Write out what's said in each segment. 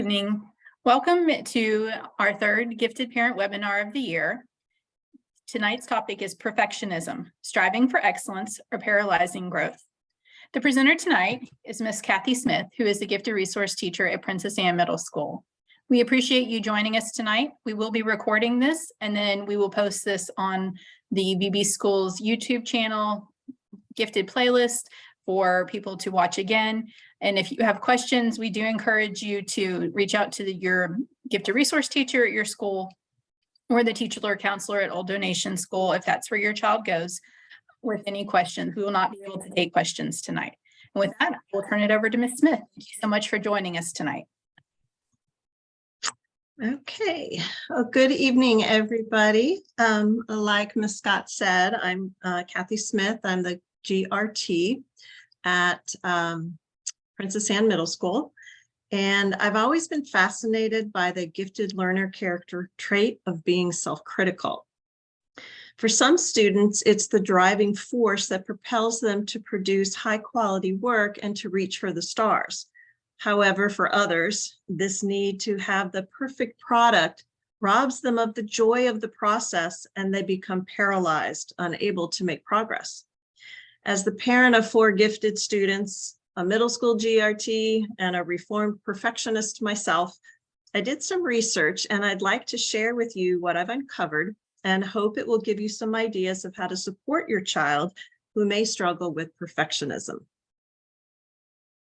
Evening. Welcome to our third Gifted Parent webinar of the year. Tonight's topic is perfectionism, striving for excellence or paralyzing growth. The presenter tonight is Miss Kathy Smith, who is the Gifted Resource Teacher at Princess Anne Middle School. We appreciate you joining us tonight. We will be recording this and then we will post this on the VB Schools YouTube channel, Gifted playlist for people to watch again. And if you have questions, we do encourage you to reach out to your Gifted Resource Teacher at your school or the teacher or counselor at Old Donation School if that's where your child goes with any questions. We will not be able to take questions tonight. And with that, we'll turn it over to Ms. Smith. Thank you so much for joining us tonight. Okay, well, good evening, everybody. Like Ms. Scott said, I'm Kathy Smith. I'm the GRT at Princess Anne Middle School. And I've always been fascinated by the gifted learner character trait of being self-critical. For some students, it's the driving force that propels them to produce high quality work and to reach for the stars. However, for others, this need to have the perfect product robs them of the joy of the process and they become paralyzed, unable to make progress. As the parent of 4 gifted students, a middle school GRT, and a reformed perfectionist myself, I did some research and I'd like to share with you what I've uncovered and hope it will give you some ideas of how to support your child who may struggle with perfectionism.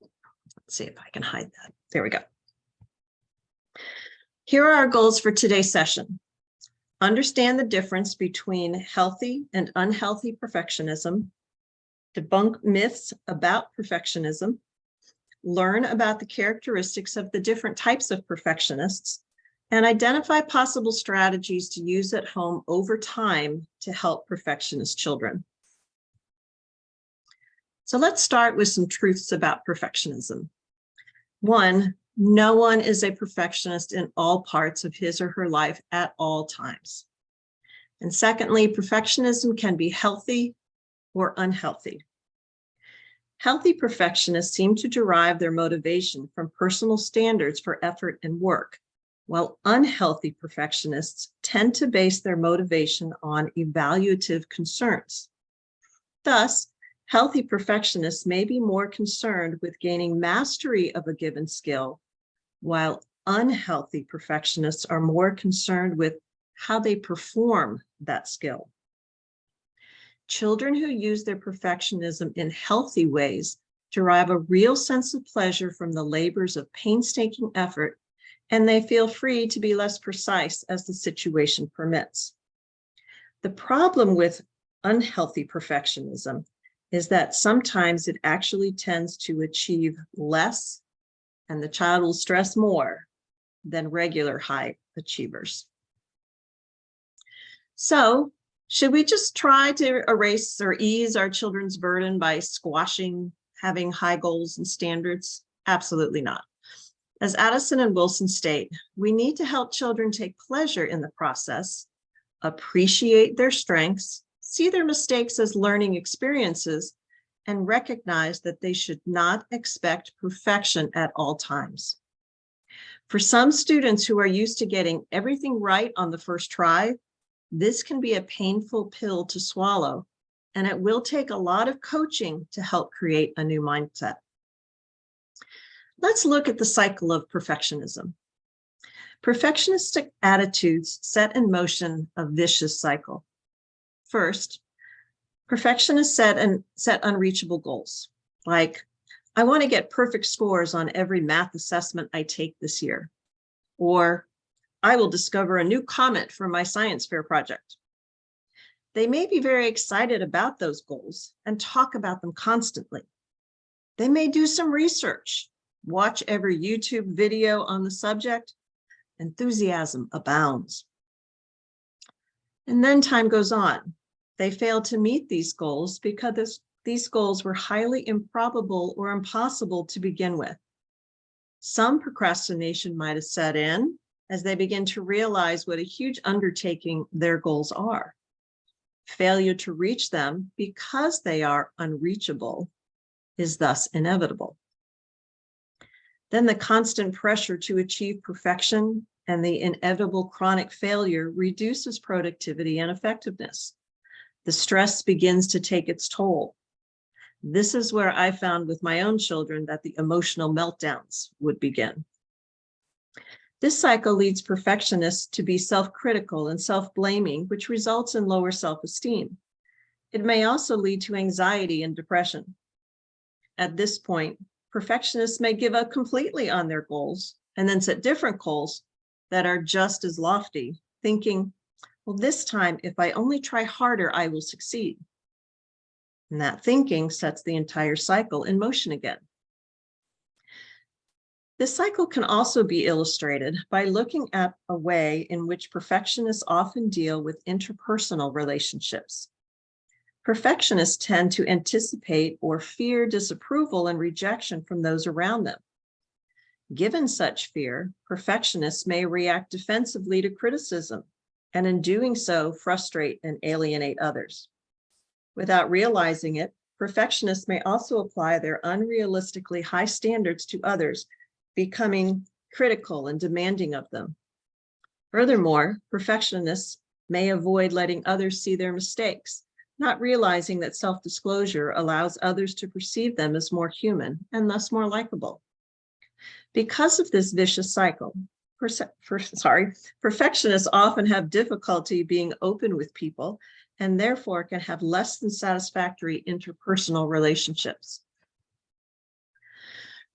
Let's see if I can hide that. There we go. Here are our goals for today's session. Understand the difference between healthy and unhealthy perfectionism, debunk myths about perfectionism, learn about the characteristics of the different types of perfectionists, and identify possible strategies to use at home over time to help perfectionist children. So let's start with some truths about perfectionism. 1, no one is a perfectionist in all parts of his or her life at all times. And secondly, perfectionism can be healthy or unhealthy. Healthy perfectionists seem to derive their motivation from personal standards for effort and work, while unhealthy perfectionists tend to base their motivation on evaluative concerns. Thus, healthy perfectionists may be more concerned with gaining mastery of a given skill, while unhealthy perfectionists are more concerned with how they perform that skill. Children who use their perfectionism in healthy ways derive a real sense of pleasure from the labors of painstaking effort, and they feel free to be less precise as the situation permits. The problem with unhealthy perfectionism is that sometimes it actually tends to achieve less, and the child will stress more than regular high achievers. So, should we just try to erase or ease our children's burden by squashing having high goals and standards? Absolutely not. As Addison and Wilson state, we need to help children take pleasure in the process, appreciate their strengths, see their mistakes as learning experiences, and recognize that they should not expect perfection at all times. For some students who are used to getting everything right on the first try, this can be a painful pill to swallow, and it will take a lot of coaching to help create a new mindset. Let's look at the cycle of perfectionism. Perfectionistic attitudes set in motion a vicious cycle. First, perfectionists set unreachable goals, like, I want to get perfect scores on every math assessment I take this year, or I will discover a new comet for my science fair project. They may be very excited about those goals and talk about them constantly. They may do some research, watch every YouTube video on the subject. Enthusiasm abounds. And then time goes on. They fail to meet these goals because these goals were highly improbable or impossible to begin with. Some procrastination might have set in as they begin to realize what a huge undertaking their goals are. Failure to reach them because they are unreachable is thus inevitable. Then the constant pressure to achieve perfection and the inevitable chronic failure reduces productivity and effectiveness. The stress begins to take its toll. This is where I found with my own children that the emotional meltdowns would begin. This cycle leads perfectionists to be self-critical and self-blaming, which results in lower self-esteem. It may also lead to anxiety and depression. At this point, perfectionists may give up completely on their goals and then set different goals that are just as lofty, thinking, well, this time, if I only try harder, I will succeed. And that thinking sets the entire cycle in motion again. This cycle can also be illustrated by looking at a way in which perfectionists often deal with interpersonal relationships. Perfectionists tend to anticipate or fear disapproval and rejection from those around them. Given such fear, perfectionists may react defensively to criticism, and in doing so, frustrate and alienate others. Without realizing it, perfectionists may also apply their unrealistically high standards to others, becoming critical and demanding of them. Furthermore, perfectionists may avoid letting others see their mistakes, not realizing that self-disclosure allows others to perceive them as more human and thus more likable. Because of this vicious cycle, perfectionists often have difficulty being open with people and therefore can have less than satisfactory interpersonal relationships.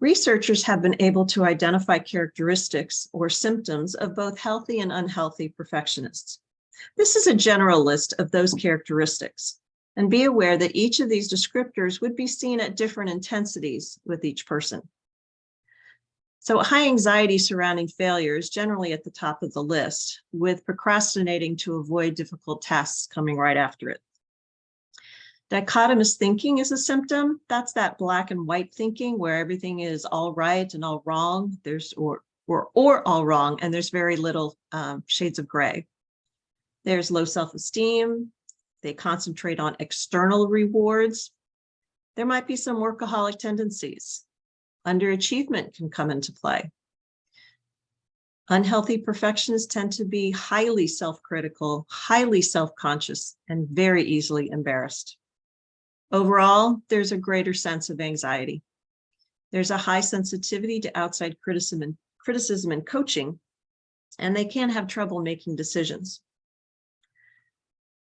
Researchers have been able to identify characteristics or symptoms of both healthy and unhealthy perfectionists. This is a general list of those characteristics, and be aware that each of these descriptors would be seen at different intensities with each person. So high anxiety surrounding failure is generally at the top of the list, with procrastinating to avoid difficult tasks coming right after it. Dichotomous thinking is a symptom. That's that black and white thinking where everything is all right and all wrong. Or all wrong, and there's very little shades of gray. There's low self-esteem. They concentrate on external rewards. There might be some workaholic tendencies. Underachievement can come into play. Unhealthy perfectionists tend to be highly self-critical, highly self-conscious, and very easily embarrassed. Overall, there's a greater sense of anxiety. There's a high sensitivity to outside criticism and coaching, and they can have trouble making decisions.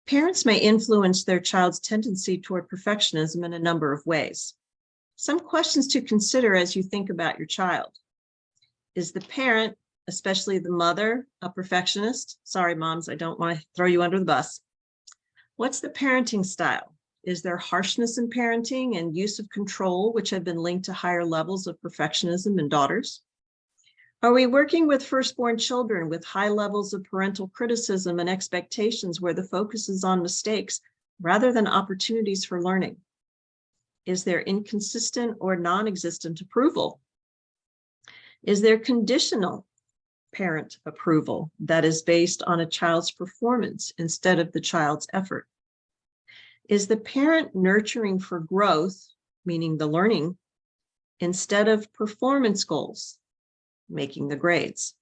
Parents may influence their child's tendency toward perfectionism in a number of ways. Some questions to consider as you think about your child. Is the parent, especially the mother, a perfectionist? Sorry, moms, I don't want to throw you under the bus. What's the parenting style? Is there harshness in parenting and use of control, which have been linked to higher levels of perfectionism in daughters? Are we working with firstborn children with high levels of parental criticism and expectations where the focus is on mistakes rather than opportunities for learning? Is there inconsistent or non-existent approval? Is there conditional parent approval that is based on a child's performance instead of the child's effort? Is the parent nurturing for growth, meaning the learning, instead of performance goals, making the grades?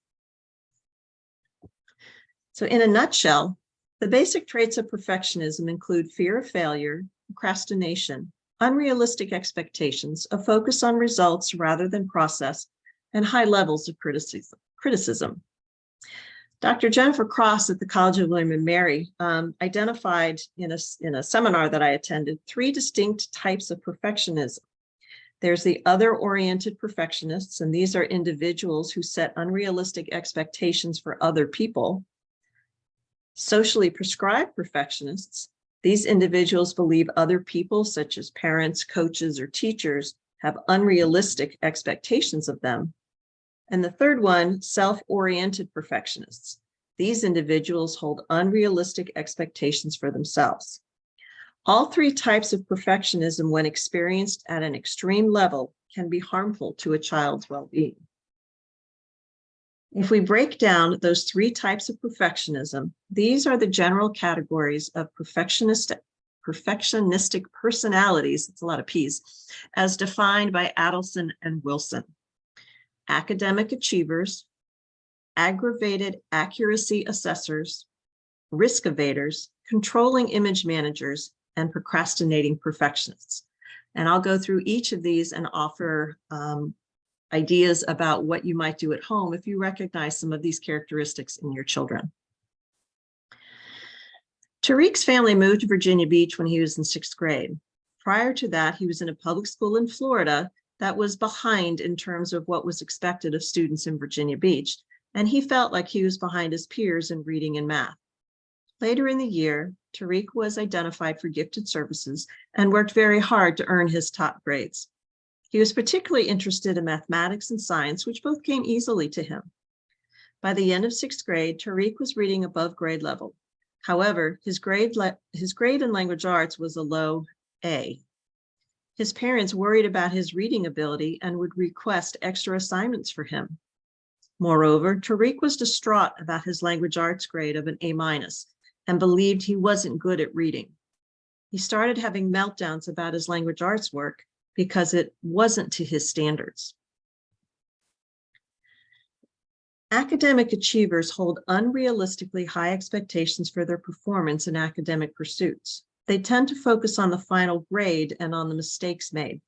So in a nutshell, the basic traits of perfectionism include fear of failure, procrastination, unrealistic expectations, a focus on results rather than process, and high levels of criticism. Dr. Jennifer Cross at the College of William & Mary identified in a seminar that I attended 3 distinct types of perfectionism. There's the other-oriented perfectionists, and these are individuals who set unrealistic expectations for other people. Socially prescribed perfectionists, these individuals believe other people, such as parents, coaches, or teachers, have unrealistic expectations of them. And the third one, self-oriented perfectionists. These individuals hold unrealistic expectations for themselves. All 3 types of perfectionism, when experienced at an extreme level, can be harmful to a child's well-being. If we break down those 3 types of perfectionism, these are the general categories of perfectionistic personalities, it's a lot of P's, as defined by Adelson and Wilson. academic achievers, aggravated accuracy assessors, risk evaders, controlling image managers, and procrastinating perfectionists. And I'll go through each of these and offer ideas about what you might do at home if you recognize some of these characteristics in your children. Tariq's family moved to Virginia Beach when he was in 6th grade. Prior to that, he was in a public school in Florida that was behind in terms of what was expected of students in Virginia Beach, and he felt like he was behind his peers in reading and math. Later in the year, Tariq was identified for gifted services and worked very hard to earn his top grades. He was particularly interested in mathematics and science, which both came easily to him. By the end of 6th grade, Tariq was reading above grade level. However, his grade in language arts was a low A. His parents worried about his reading ability and would request extra assignments for him. Moreover, Tariq was distraught about his language arts grade of an A- and believed he wasn't good at reading. He started having meltdowns about his language arts work because it wasn't to his standards. Academic achievers hold unrealistically high expectations for their performance in academic pursuits. They tend to focus on the final grade and on the mistakes made.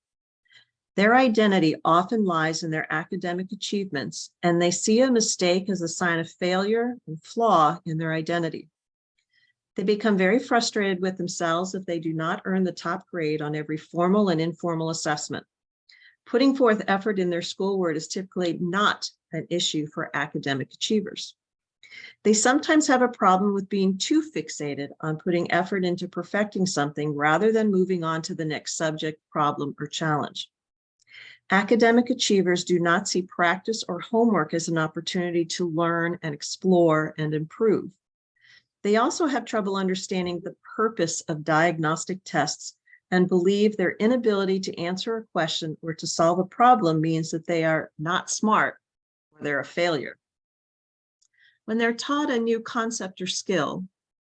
Their identity often lies in their academic achievements, and they see a mistake as a sign of failure and flaw in their identity. They become very frustrated with themselves if they do not earn the top grade on every formal and informal assessment. Putting forth effort in their schoolwork is typically not an issue for academic achievers. They sometimes have a problem with being too fixated on putting effort into perfecting something rather than moving on to the next subject, problem, or challenge. Academic achievers do not see practice or homework as an opportunity to learn and explore and improve. They also have trouble understanding the purpose of diagnostic tests and believe their inability to answer a question or to solve a problem means that they are not smart or they're a failure. When they're taught a new concept or skill,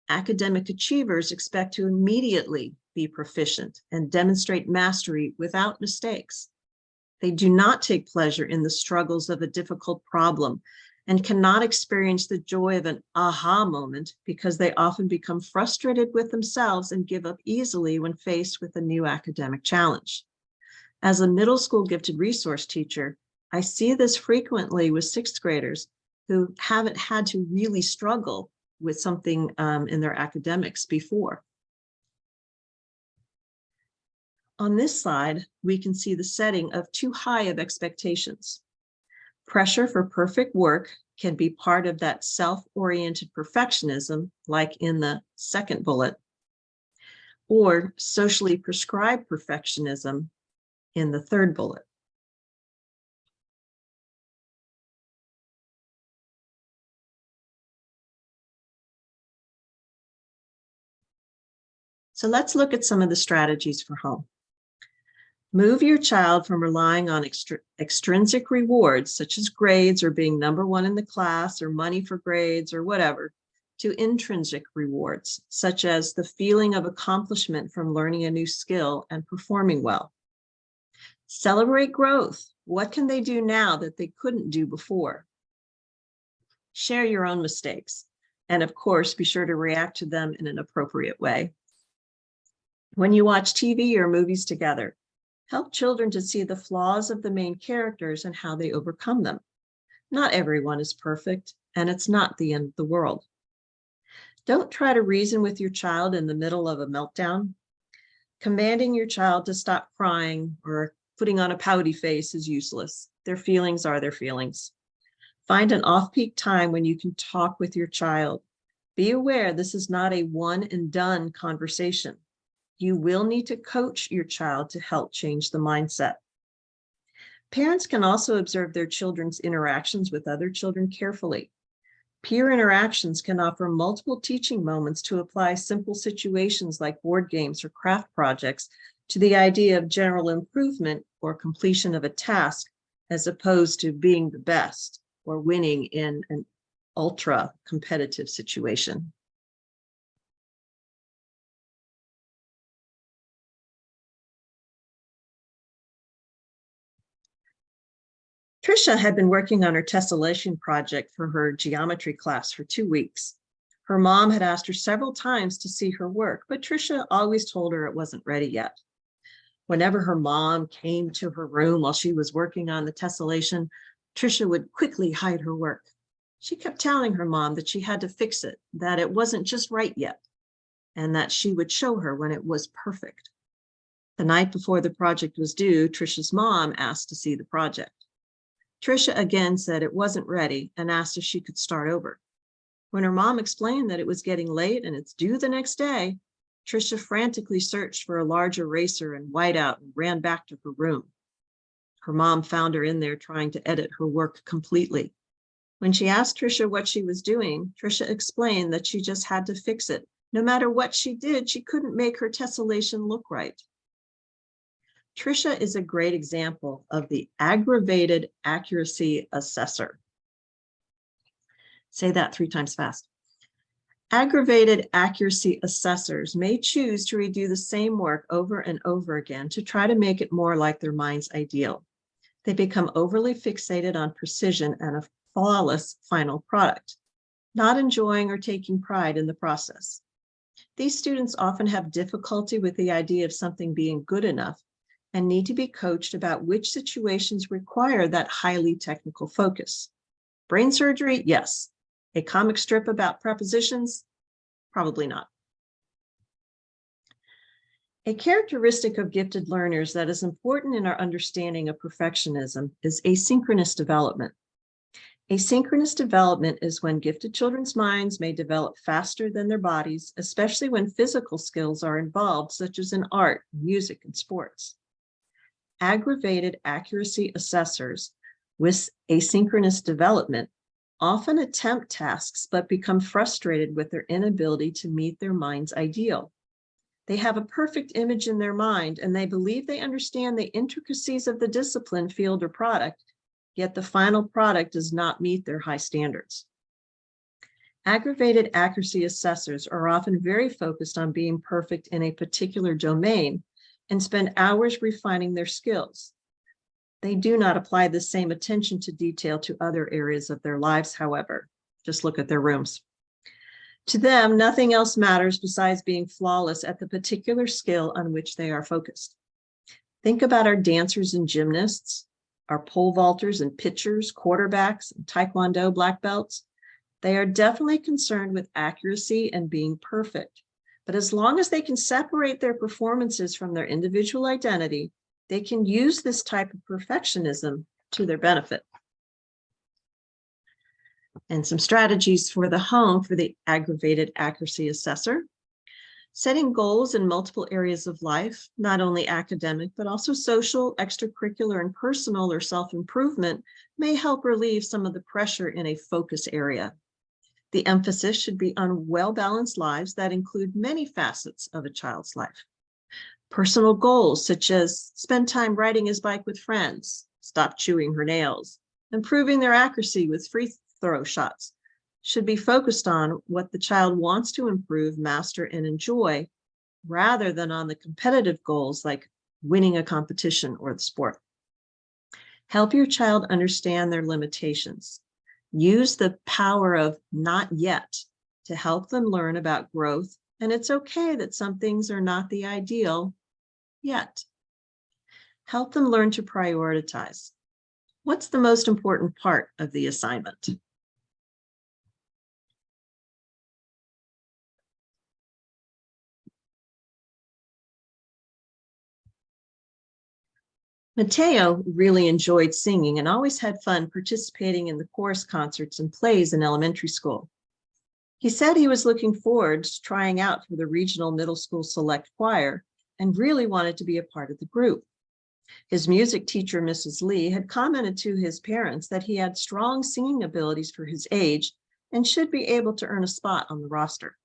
academic achievers expect to immediately be proficient and demonstrate mastery without mistakes. They do not take pleasure in the struggles of a difficult problem and cannot experience the joy of an aha moment because they often become frustrated with themselves and give up easily when faced with a new academic challenge. As a middle school gifted resource teacher, I see this frequently with 6th graders who haven't had to really struggle with something in their academics before. On this slide, we can see the setting of too high of expectations. Pressure for perfect work can be part of that self-oriented perfectionism, like in the second bullet, or socially prescribed perfectionism in the third bullet. So let's look at some of the strategies for home. Move your child from relying on extrinsic rewards, such as grades or being #1 in the class or money for grades or whatever, to intrinsic rewards, such as the feeling of accomplishment from learning a new skill and performing well. Celebrate growth. What can they do now that they couldn't do before? Share your own mistakes. And of course, be sure to react to them in an appropriate way. When you watch TV or movies together, help children to see the flaws of the main characters and how they overcome them. Not everyone is perfect, and it's not the end of the world. Don't try to reason with your child in the middle of a meltdown. Commanding your child to stop crying or putting on a pouty face is useless. Their feelings are their feelings. Find an off-peak time when you can talk with your child. Be aware this is not a one and done conversation. You will need to coach your child to help change the mindset. Parents can also observe their children's interactions with other children carefully. Peer interactions can offer multiple teaching moments to apply simple situations like board games or craft projects to the idea of general improvement or completion of a task, as opposed to being the best or winning in an ultra competitive situation. Trisha had been working on her tessellation project for her geometry class for 2 weeks. Her mom had asked her several times to see her work, but Trisha always told her it wasn't ready yet. Whenever her mom came to her room while she was working on the tessellation, Trisha would quickly hide her work. She kept telling her mom that she had to fix it, that it wasn't just right yet, and that she would show her when it was perfect. The night before the project was due, Trisha's mom asked to see the project. Trisha again said it wasn't ready and asked if she could start over. When her mom explained that it was getting late and it's due the next day, Trisha frantically searched for a large eraser and whiteout and ran back to her room. Her mom found her in there trying to edit her work completely. When she asked Trisha what she was doing, Trisha explained that she just had to fix it. No matter what she did, she couldn't make her tessellation look right. Trisha is a great example of the aggravated accuracy assessor. Say that 3 times fast. Aggravated accuracy assessors may choose to redo the same work over and over again to try to make it more like their mind's ideal. They become overly fixated on precision and a flawless final product, not enjoying or taking pride in the process. These students often have difficulty with the idea of something being good enough and need to be coached about which situations require that highly technical focus. Brain surgery, yes. A comic strip about prepositions, probably not. A characteristic of gifted learners that is important in our understanding of perfectionism is asynchronous development. Asynchronous development is when gifted children's minds may develop faster than their bodies, especially when physical skills are involved, such as in art, music, and sports. Aggravated accuracy assessors with asynchronous development often attempt tasks but become frustrated with their inability to meet their mind's ideal. They have a perfect image in their mind and they believe they understand the intricacies of the discipline, field, or product, yet the final product does not meet their high standards. Aggravated accuracy assessors are often very focused on being perfect in a particular domain and spend hours refining their skills. They do not apply the same attention to detail to other areas of their lives, however. Just look at their rooms. To them, nothing else matters besides being flawless at the particular skill on which they are focused. Think about our dancers and gymnasts, our pole vaulters and pitchers, quarterbacks, and Taekwondo black belts. They are definitely concerned with accuracy and being perfect. But as long as they can separate their performances from their individual identity, they can use this type of perfectionism to their benefit. And some strategies for the home for the aggravated accuracy assessor. Setting goals in multiple areas of life, not only academic, but also social, extracurricular, and personal or self-improvement, may help relieve some of the pressure in a focus area. The emphasis should be on well-balanced lives that include many facets of a child's life. Personal goals such as spend time riding his bike with friends, stop chewing her nails, improving their accuracy with free throw shots, should be focused on what the child wants to improve, master, and enjoy, rather than on the competitive goals like winning a competition or the sport. Help your child understand their limitations. Use the power of not yet to help them learn about growth, and it's okay that some things are not the ideal yet. Help them learn to prioritize. What's the most important part of the assignment? Mateo really enjoyed singing and always had fun participating in the chorus concerts and plays in elementary school. He said he was looking forward to trying out for the regional middle school select choir and really wanted to be a part of the group. His music teacher, Mrs. Lee, had commented to his parents that he had strong singing abilities for his age and should be able to earn a spot on the roster.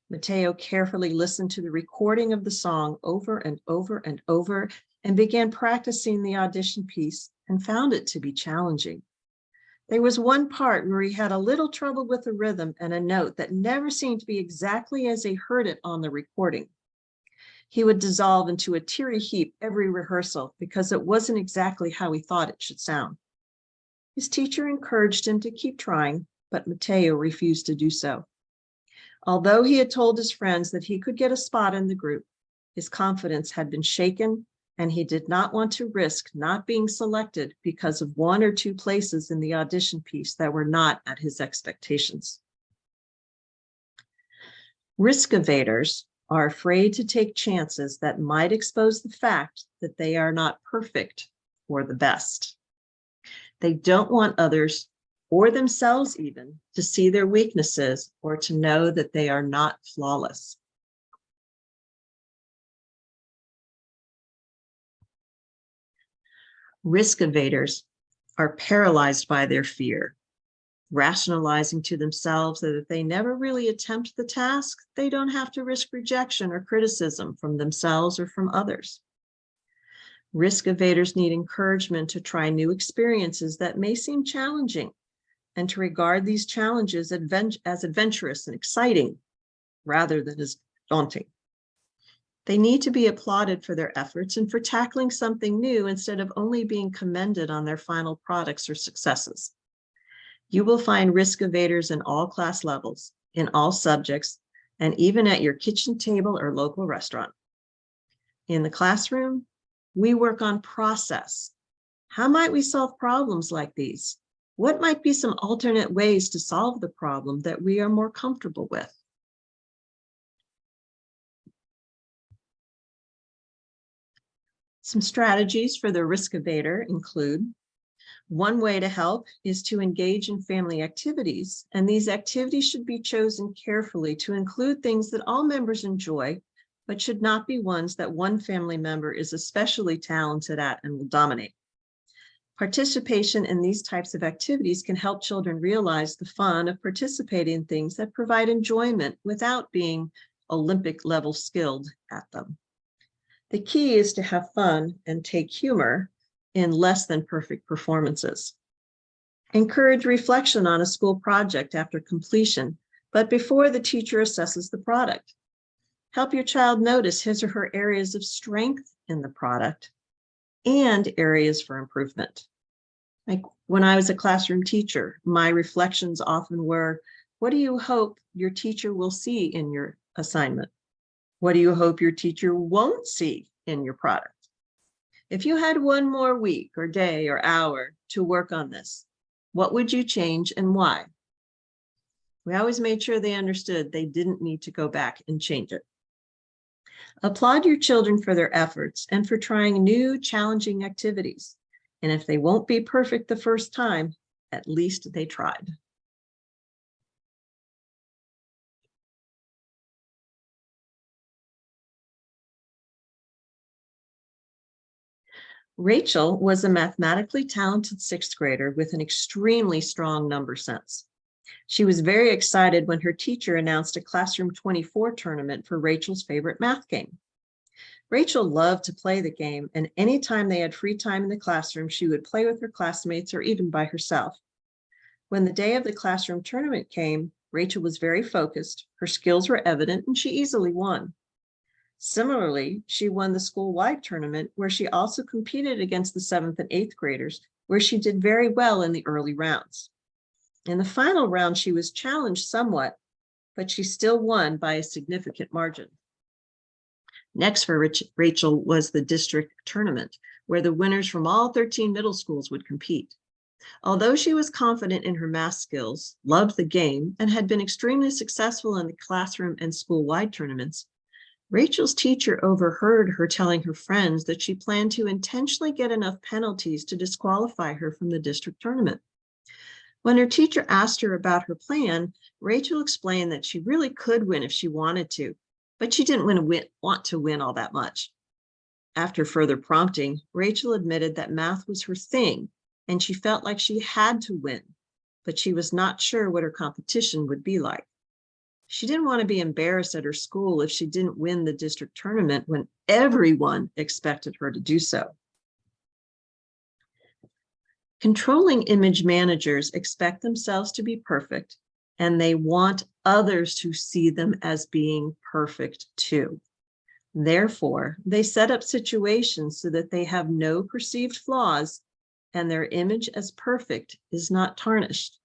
Mateo carefully listened to the recording of the song over and over and over and began practicing the audition piece and found it to be challenging. There was one part where he had a little trouble with the rhythm and a note that never seemed to be exactly as he heard it on the recording. He would dissolve into a teary heap every rehearsal because it wasn't exactly how he thought it should sound. His teacher encouraged him to keep trying, but Mateo refused to do so. Although he had told his friends that he could get a spot in the group, his confidence had been shaken, and he did not want to risk not being selected because of 1 or 2 places in the audition piece that were not at his expectations. Risk evaders are afraid to take chances that might expose the fact that they are not perfect or the best. They don't want others, or themselves even, to see their weaknesses or to know that they are not flawless. Risk evaders are paralyzed by their fear, rationalizing to themselves that if they never really attempt the task, they don't have to risk rejection or criticism from themselves or from others. Risk evaders need encouragement to try new experiences that may seem challenging and to regard these challenges as adventurous and exciting rather than as daunting. They need to be applauded for their efforts and for tackling something new instead of only being commended on their final products or successes. You will find risk evaders in all class levels, in all subjects, and even at your kitchen table or local restaurant. In the classroom, we work on process. How might we solve problems like these? What might be some alternate ways to solve the problem that we are more comfortable with? Some strategies for the risk evader include: one way to help is to engage in family activities, and these activities should be chosen carefully to include things that all members enjoy, but should not be ones that one family member is especially talented at and will dominate. Participation in these types of activities can help children realize the fun of participating in things that provide enjoyment without being Olympic level skilled at them. The key is to have fun and take humor in less than perfect performances. Encourage reflection on a school project after completion, but before the teacher assesses the product. Help your child notice his or her areas of strength in the product and areas for improvement. Like when I was a classroom teacher, my reflections often were, what do you hope your teacher will see in your assignment? What do you hope your teacher won't see in your product? If you had one more week or day or hour to work on this, what would you change and why? We always made sure they understood they didn't need to go back and change it. Applaud your children for their efforts and for trying new, challenging activities. And if they won't be perfect the first time, at least they tried. Rachel was a mathematically talented 6th grader with an extremely strong number sense. She was very excited when her teacher announced a Classroom 24 tournament for Rachel's favorite math game. Rachel loved to play the game, and anytime they had free time in the classroom, she would play with her classmates or even by herself. When the day of the classroom tournament came, Rachel was very focused, her skills were evident, and she easily won. Similarly, she won the school-wide tournament, where she also competed against the 7th and 8th graders, where she did very well in the early rounds. In the final round, she was challenged somewhat, but she still won by a significant margin. Next for Rachel was the district tournament, where the winners from all 13 middle schools would compete. Although she was confident in her math skills, loved the game, and had been extremely successful in the classroom and school-wide tournaments, Rachel's teacher overheard her telling her friends that she planned to intentionally get enough penalties to disqualify her from the district tournament. When her teacher asked her about her plan, Rachel explained that she really could win if she wanted to, but she didn't want to win all that much. After further prompting, Rachel admitted that math was her thing, and she felt like she had to win, but she was not sure what her competition would be like. She didn't want to be embarrassed at her school if she didn't win the district tournament when everyone expected her to do so. Controlling image managers expect themselves to be perfect, and they want others to see them as being perfect too. Therefore, they set up situations so that they have no perceived flaws and their image as perfect is not tarnished.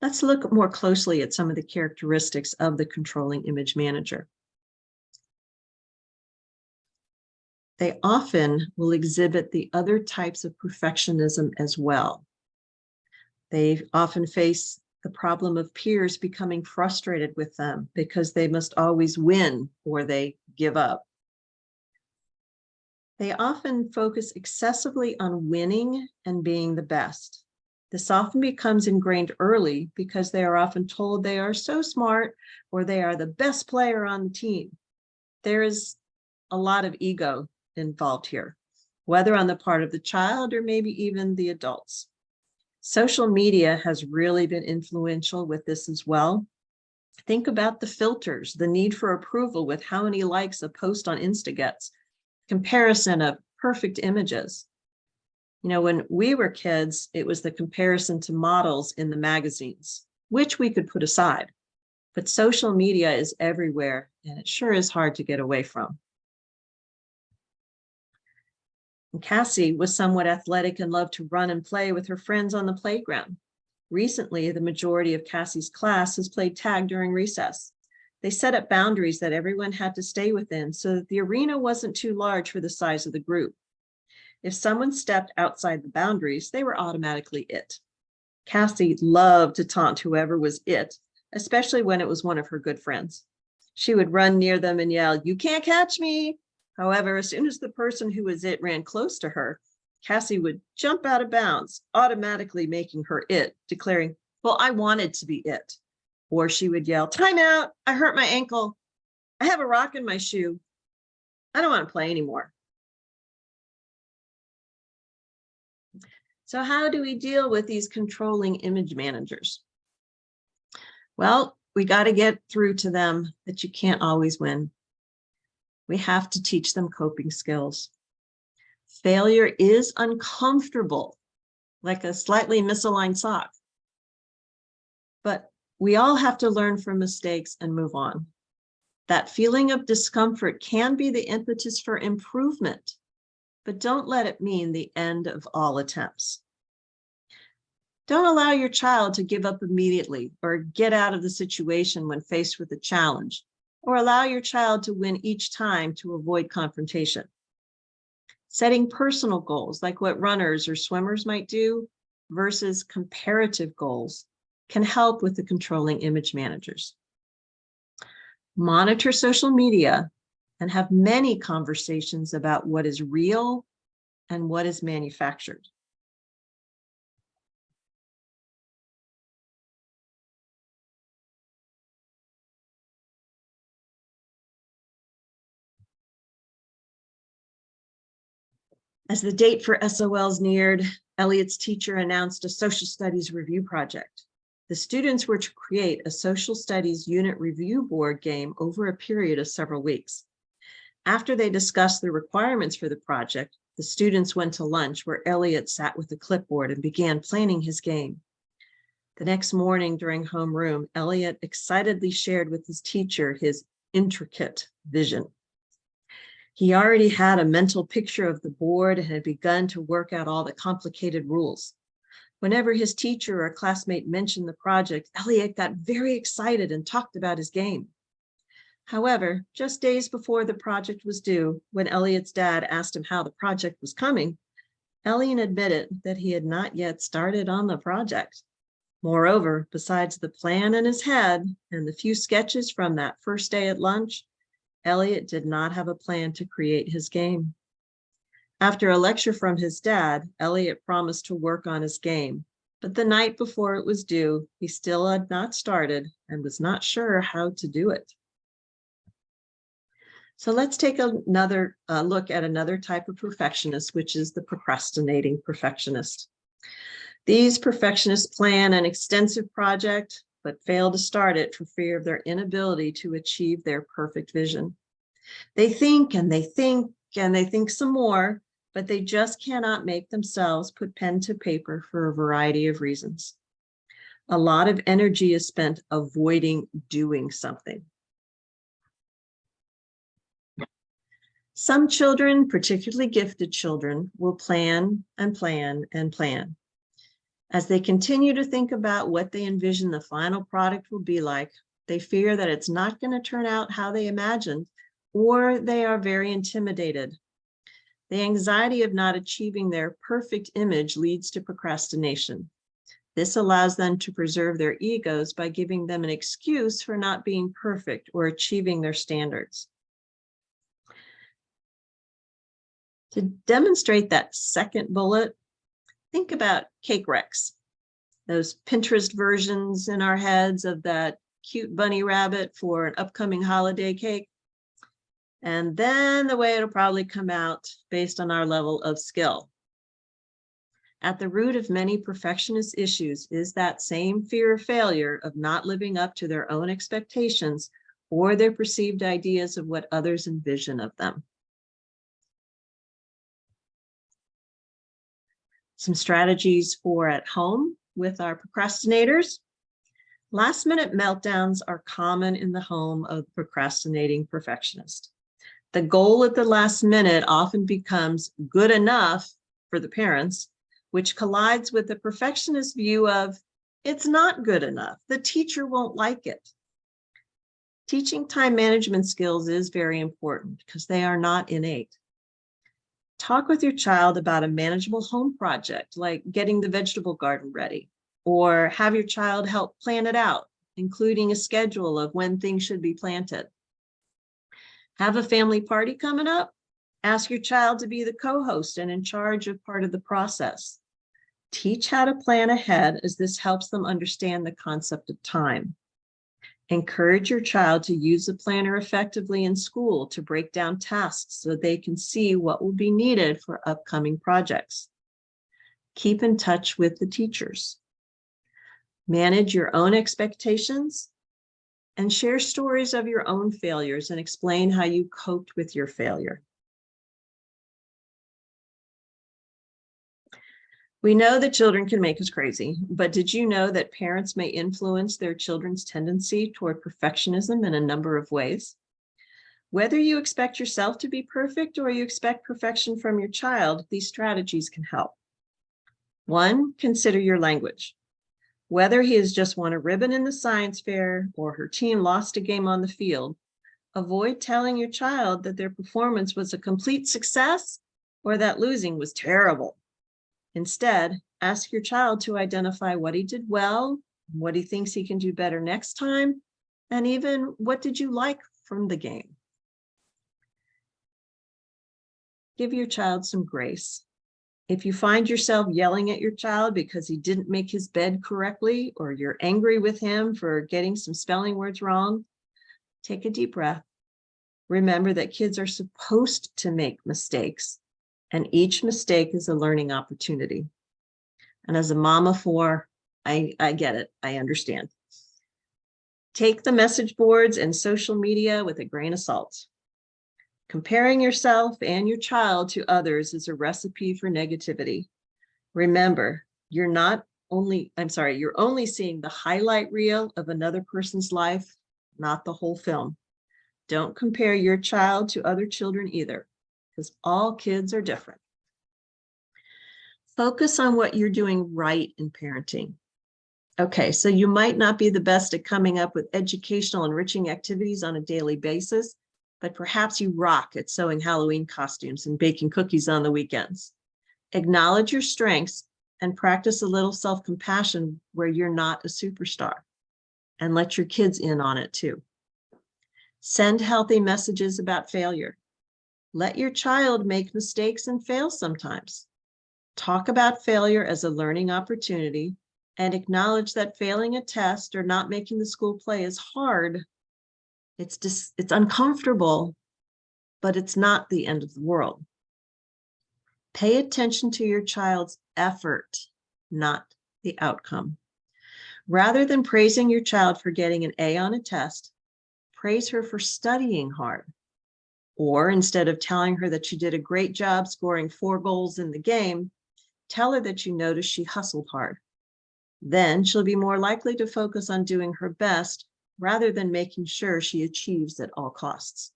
Let's look more closely at some of the characteristics of the controlling image manager. They often will exhibit the other types of perfectionism as well. They often face the problem of peers becoming frustrated with them because they must always win or they give up. They often focus excessively on winning and being the best. This often becomes ingrained early because they are often told they are so smart or they are the best player on the team. There is a lot of ego involved here, whether on the part of the child or maybe even the adults. Social media has really been influential with this as well. Think about the filters, the need for approval with how many likes a post on Insta gets, comparison of perfect images. You know, when we were kids, it was the comparison to models in the magazines, which we could put aside. But social media is everywhere, and it sure is hard to get away from. And Cassie was somewhat athletic and loved to run and play with her friends on the playground. Recently, the majority of Cassie's class has played tag during recess. They set up boundaries that everyone had to stay within so that the arena wasn't too large for the size of the group. If someone stepped outside the boundaries, they were automatically it. Cassie loved to taunt whoever was it, especially when it was one of her good friends. She would run near them and yell, "You can't catch me." However, as soon as the person who was it ran close to her, Cassie would jump out of bounds, automatically making her it, declaring, "Well, I wanted to be it." Or she would yell, "Time out, I hurt my ankle. I have a rock in my shoe. I don't want to play anymore." So how do we deal with these controlling image managers? Well, we got to get through to them that you can't always win. We have to teach them coping skills. Failure is uncomfortable, like a slightly misaligned sock. But we all have to learn from mistakes and move on. That feeling of discomfort can be the impetus for improvement, but don't let it mean the end of all attempts. Don't allow your child to give up immediately or get out of the situation when faced with a challenge, or allow your child to win each time to avoid confrontation. Setting personal goals, like what runners or swimmers might do, versus comparative goals, can help with the controlling image managers. Monitor social media and have many conversations about what is real and what is manufactured. As the date for SOLs neared, Elliot's teacher announced a social studies review project. The students were to create a social studies unit review board game over a period of several weeks. After they discussed the requirements for the project, the students went to lunch where Elliot sat with a clipboard and began planning his game. The next morning during homeroom, Elliot excitedly shared with his teacher his intricate vision. He already had a mental picture of the board and had begun to work out all the complicated rules. Whenever his teacher or classmate mentioned the project, Elliot got very excited and talked about his game. However, just days before the project was due, when Elliot's dad asked him how the project was coming, Elliot admitted that he had not yet started on the project. Moreover, besides the plan in his head and the few sketches from that first day at lunch, Elliot did not have a plan to create his game. After a lecture from his dad, Elliot promised to work on his game, but the night before it was due, he still had not started and was not sure how to do it. So let's take another look at another type of perfectionist, which is the procrastinating perfectionist. These perfectionists plan an extensive project, but fail to start it for fear of their inability to achieve their perfect vision. They think and they think and they think some more, but they just cannot make themselves put pen to paper for a variety of reasons. A lot of energy is spent avoiding doing something. Some children, particularly gifted children, will plan and plan and plan. As they continue to think about what they envision the final product will be like, they fear that it's not going to turn out how they imagined, or they are very intimidated. The anxiety of not achieving their perfect image leads to procrastination. This allows them to preserve their egos by giving them an excuse for not being perfect or achieving their standards. To demonstrate that second bullet, think about cake wrecks, those Pinterest versions in our heads of that cute bunny rabbit for an upcoming holiday cake. And then the way it'll probably come out based on our level of skill. At the root of many perfectionist issues is that same fear of failure, of not living up to their own expectations or their perceived ideas of what others envision of them. Some strategies for at home with our procrastinators. Last-minute meltdowns are common in the home of the procrastinating perfectionist. The goal at the last minute often becomes good enough for the parents, which collides with the perfectionist view of it's not good enough. The teacher won't like it. Teaching time management skills is very important because they are not innate. Talk with your child about a manageable home project, like getting the vegetable garden ready, or have your child help plan it out, including a schedule of when things should be planted. Have a family party coming up? Ask your child to be the co-host and in charge of part of the process. Teach how to plan ahead, as this helps them understand the concept of time. Encourage your child to use the planner effectively in school to break down tasks so they can see what will be needed for upcoming projects. Keep in touch with the teachers. Manage your own expectations and share stories of your own failures and explain how you coped with your failure. We know that children can make us crazy, but did you know that parents may influence their children's tendency toward perfectionism in a number of ways? Whether you expect yourself to be perfect or you expect perfection from your child, these strategies can help. 1, consider your language. Whether he has just won a ribbon in the science fair or her team lost a game on the field, avoid telling your child that their performance was a complete success or that losing was terrible. Instead, ask your child to identify what he did well, what he thinks he can do better next time, and even what did you like from the game. Give your child some grace. If you find yourself yelling at your child because he didn't make his bed correctly, or you're angry with him for getting some spelling words wrong, take a deep breath. Remember that kids are supposed to make mistakes, and each mistake is a learning opportunity. And as a mom of 4, I get it. I understand. Take the message boards and social media with a grain of salt. Comparing yourself and your child to others is a recipe for negativity. Remember, you're only seeing the highlight reel of another person's life, not the whole film. Don't compare your child to other children either, because all kids are different. Focus on what you're doing right in parenting. Okay, so you might not be the best at coming up with educational, enriching activities on a daily basis, but perhaps you rock at sewing Halloween costumes and baking cookies on the weekends. Acknowledge your strengths and practice a little self-compassion where you're not a superstar, and let your kids in on it too. Send healthy messages about failure. Let your child make mistakes and fail sometimes. Talk about failure as a learning opportunity and acknowledge that failing a test or not making the school play is hard. It's uncomfortable, but it's not the end of the world. Pay attention to your child's effort, not the outcome. Rather than praising your child for getting an A on a test, praise her for studying hard. Or instead of telling her that she did a great job scoring 4 goals in the game, tell her that you noticed she hustled hard. Then she'll be more likely to focus on doing her best rather than making sure she achieves at all costs.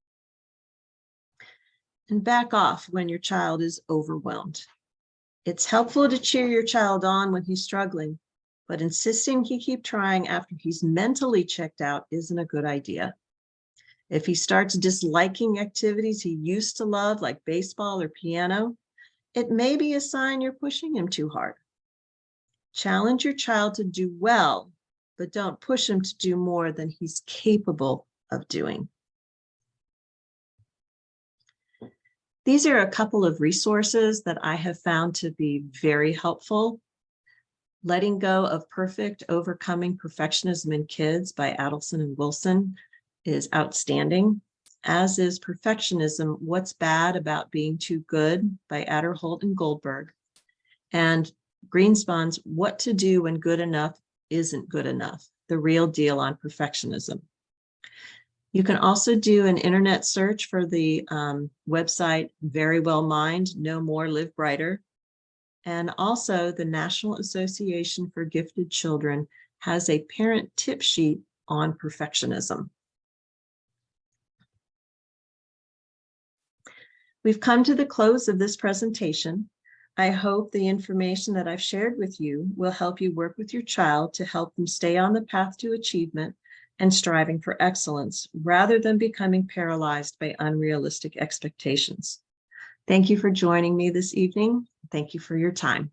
And back off when your child is overwhelmed. It's helpful to cheer your child on when he's struggling, but insisting he keep trying after he's mentally checked out isn't a good idea. If he starts disliking activities he used to love, like baseball or piano, it may be a sign you're pushing him too hard. Challenge your child to do well, but don't push him to do more than he's capable of doing. These are a couple of resources that I have found to be very helpful. Letting Go of Perfect: Overcoming Perfectionism in Kids by Adelson and Wilson is outstanding, as is Perfectionism: What's Bad About Being Too Good by Adderholt and Goldberg, and Greenspan's What to Do When Good Enough Isn't Good Enough, The Real Deal on Perfectionism. You can also do an internet search for the website Verywell Mind, Know More, Live Brighter. And also the National Association for Gifted Children has a parent tip sheet on perfectionism. We've come to the close of this presentation. I hope the information that I've shared with you will help you work with your child to help them stay on the path to achievement and striving for excellence, rather than becoming paralyzed by unrealistic expectations. Thank you for joining me this evening. Thank you for your time.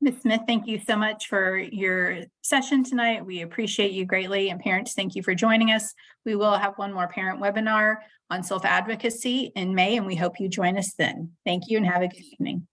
Ms. Smith, thank you so much for your session tonight. We appreciate you greatly. And parents, thank you for joining us. We will have one more parent webinar on self-advocacy in May, and we hope you join us then. Thank you and have a good evening.